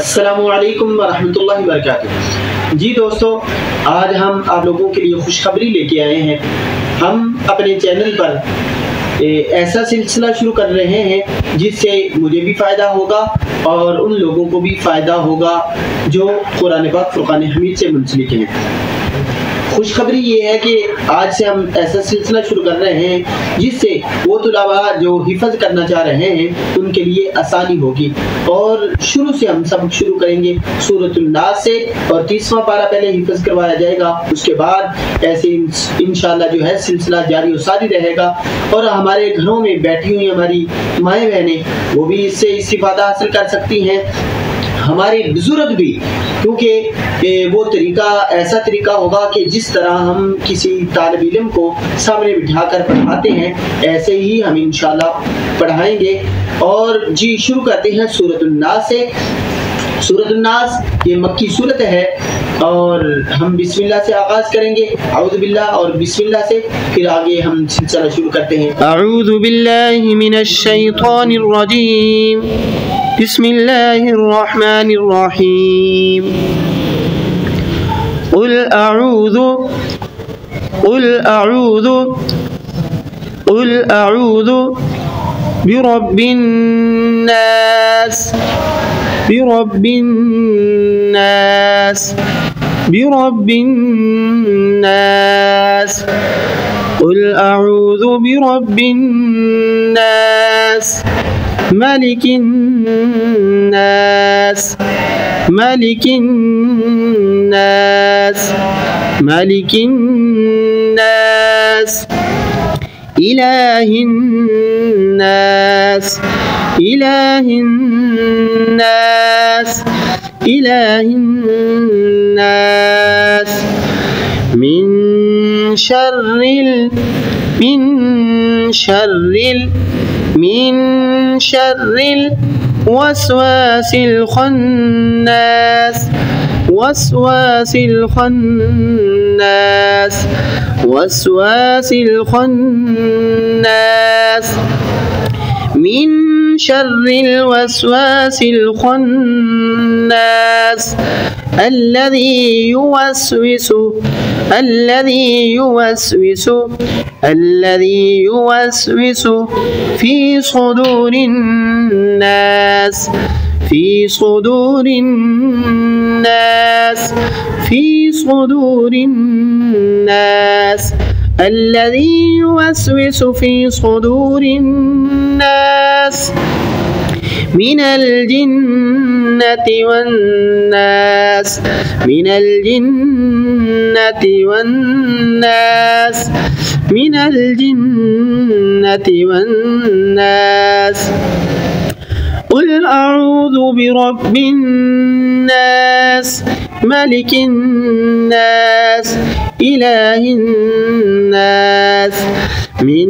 अस्सलामुअलैकुम वरहमतुल्लाहि वबरकातुहू। जी दोस्तों, आज हम आप लोगों के लिए खुशखबरी लेके आए हैं। हम अपने चैनल पर ऐसा सिलसिला शुरू कर रहे हैं जिससे मुझे भी फ़ायदा होगा और उन लोगों को भी फ़ायदा होगा जो कुरान पाक फुरकान हमीद से मुंसलिक हैं। खुशखबरी ये है कि आज से हम ऐसा सिलसिला शुरू कर रहे हैं जिससे वो तुलाबा जो हिफज करना चाह रहे हैं उनके लिए आसानी होगी। और शुरू से हम सब शुरू करेंगे सूरतुल नास से, और 30वां पारा पहले हिफज करवाया जाएगा। उसके बाद ऐसे इंशाल्लाह जो है सिलसिला जारी और सारी रहेगा। और हमारे घरों में बैठी हुई हमारी माएँ बहनें वो भी इससे इस्तिफादा हासिल कर सकती हैं, हमारे बुजुर्ग भी, क्योंकि वो तरीका ऐसा तरीका होगा कि जिस तरह हम किसी तालिब इल्म को सामने बिठाकर पढ़ाते हैं ऐसे ही हम इंशाल्लाह पढ़ाएंगे। और जी शुरू करते हैं सूरतुल नास से। सूरतुल नास ये मक्की सूरत है और हम बिस्मिल्लाह से आगाज करेंगे, औज़ु बिल्लाह और बिस्मिल्लाह से, फिर आगे हम सिलसिला शुरू करते हैं। अऊज़ु बिल्लाहि मिनश शैतानिर रजीम, बिस्मिल्लाहिर रहमानिर रहीम। क़ुल अऊज़ु बिरब्बिन नास, बिरब्बिन नास, बिरब्बिन नास। क़ुल अऊज़ु बिरब्बिन नास, मलिकिन नास, मलिकिन नास, मलिकिन नास। इलाहिन नास, इलाहिन नास, इलाहिन नास। मिन शर्रिल वस्वासिल खन्नास, वस्वासिल खन्नास, वस्वासिल खन्नास। मिन शर्रिल वस्वासिल खन्नास الذي يوسوس في صدور الناس، في صدور الناس، في صدور الناس، الذي يوسوس في صدور الناس من الجنة والناس، من الجنة والناس، من الجنة والناس। قل أعوذ برب الناس، ملك الناس، إله الناس، من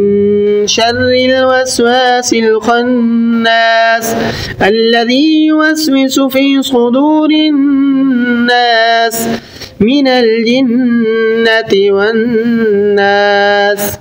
شر الوسواس الخناس الذي يوسوس في صدور الناس من الجنة والناس।